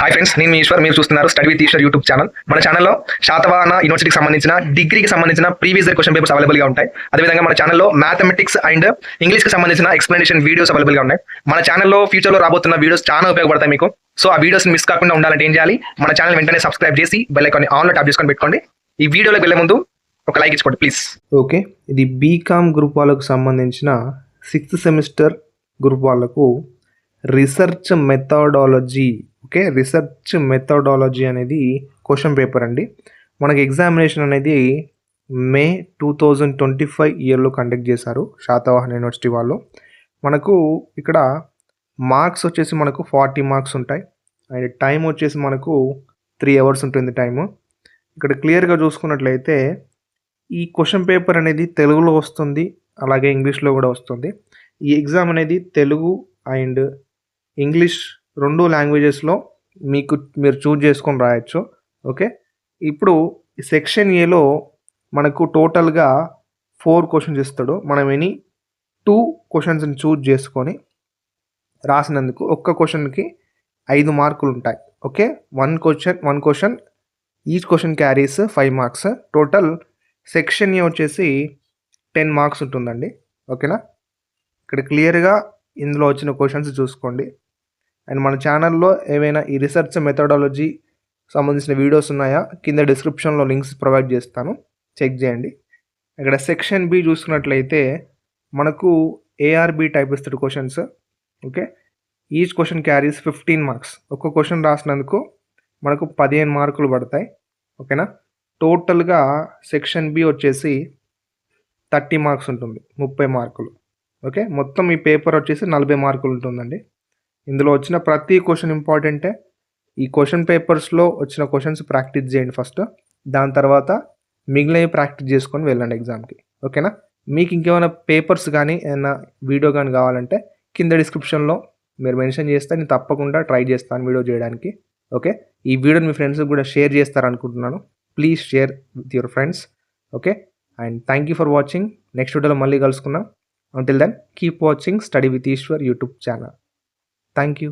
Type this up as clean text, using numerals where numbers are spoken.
Hi friends, నేను మీ ఈశ్వర్. మీరు చూస్తున్నారు study with Eshwar YouTube channel. మన ఛానల్లో శాతవాహన యూనివర్సిటీకి సంబంధించిన డిగ్రీకి సంబంధించిన ప్రీవియస్ ఇయర్ క్వశ్చన్ పేపర్స్ అవైలబుల్గా ఉంటాయి. అదేవిధంగా మన ఛానల్లో మ్యాథమెటిక్స్ అండ్ ఇంగ్లీష్కి సంబంధించిన ఎక్స్ప్లెనేషన్ వీడియోస్ అవైలబుల్గా ఉన్నాయి. మన ఛానల్లో ఫ్యూచర్లో రాబోతున్న వీడియోస్ చాలా ఉపయోగపడతాయి మీకు. సో ఆ వీడియోస్ మిస్ కాకుండా ఉండాలంటే ఏం చేయాలి? మన ఛానల్ వెంటనే సబ్స్క్రైబ్ చేసి బెల్ ఐకాన్ ఆన్లో ట్యాప్ చేసుకొని పెట్టుకోండి. ఈ వీడియోలోకి వెళ్ళే ముందు ఒక లైక్ ఇచ్చుకోండి ప్లీజ్. ఓకే, ఇది బీకామ్ గ్రూప్ వాళ్ళకు సంబంధించిన 6th సెమిస్టర్ గ్రూప్ వాళ్ళకు research methodology. Okay, research methodology అనేది క్వశ్చన్ పేపర్ అండి. మనకి ఎగ్జామినేషన్ అనేది మే 2025 ఇయర్లో కండక్ట్ చేశారు శాతవాహన యూనివర్సిటీ వాళ్ళు. మనకు ఇక్కడ మార్క్స్ వచ్చేసి మనకు 40 మార్క్స్ ఉంటాయి అండ్ టైం వచ్చేసి మనకు 3 అవర్స్ ఉంటుంది టైము. ఇక్కడ క్లియర్గా చూసుకున్నట్లయితే ఈ క్వశ్చన్ పేపర్ అనేది తెలుగులో వస్తుంది, అలాగే ఇంగ్లీష్లో కూడా వస్తుంది. ఈ ఎగ్జామ్ అనేది తెలుగు అండ్ ఇంగ్లీష్ 2 లాంగ్వేజెస్లో మీరు చూజ్ చేసుకొని రాయొచ్చు. ఓకే, ఇప్పుడు సెక్షన్ ఏలో మనకు టోటల్గా 4 క్వశ్చన్స్ ఇస్తాడు. మనం 2 క్వశ్చన్స్ని చూజ్ చేసుకొని రాసినందుకు ఒక్క క్వశ్చన్కి 5 మార్కులు ఉంటాయి. Okay, one question each question carries 5 marks. Total section ఏ వచ్చేసి 10 మార్క్స్ ఉంటుందండి. ఓకేనా, ఇక్కడ క్లియర్గా ఇందులో వచ్చిన క్వశ్చన్స్ చూసుకోండి. అండ్ మన ఛానల్లో ఏవైనా ఈ రీసెర్చ్ మెథడాలజీ సంబంధించిన వీడియోస్ ఉన్నాయా? కింద డిస్క్రిప్షన్లో లింక్స్ ప్రొవైడ్ చేస్తాను, చెక్ చేయండి. ఇక్కడ సెక్షన్ బి చూసుకున్నట్లయితే మనకు ఏఆర్బి టైప్ ఇస్తాడు questions. Okay, each question carries 15 marks. ఒక్క క్వశ్చన్ రాసినందుకు మనకు 15 మార్కులు పడతాయి. ఓకేనా, టోటల్గా సెక్షన్ బి వచ్చేసి 30 మార్క్స్ ఉంటుంది, 30 మార్కులు. ఓకే, మొత్తం ఈ పేపర్ వచ్చేసి 40 మార్కులు ఉంటుందండి. ఇందులో వచ్చిన ప్రతి క్వశ్చన్ ఇంపార్టెంటే. ఈ క్వశ్చన్ పేపర్స్లో వచ్చిన క్వశ్చన్స్ ప్రాక్టీస్ చేయండి ఫస్ట్, దాని తర్వాత మిగిలినవి ప్రాక్టీస్ చేసుకొని వెళ్ళండి ఎగ్జామ్కి. ఓకేనా, మీకు ఇంకేమైనా పేపర్స్ కానీ ఏమైనా వీడియో కానీ కావాలంటే కింద డిస్క్రిప్షన్లో మీరు మెన్షన్ చేస్తే నేను తప్పకుండా ట్రై చేస్తాను వీడియో చేయడానికి. ఓకే, ఈ వీడియోని మీ ఫ్రెండ్స్కి కూడా షేర్ చేస్తారనుకుంటున్నాను. Please share with your friends. Okay, and thank you for watching. Next వీడియోలో మళ్ళీ కలుసుకుందాం. Until then, keep watching Study with Ishwar YouTube channel. Thank you.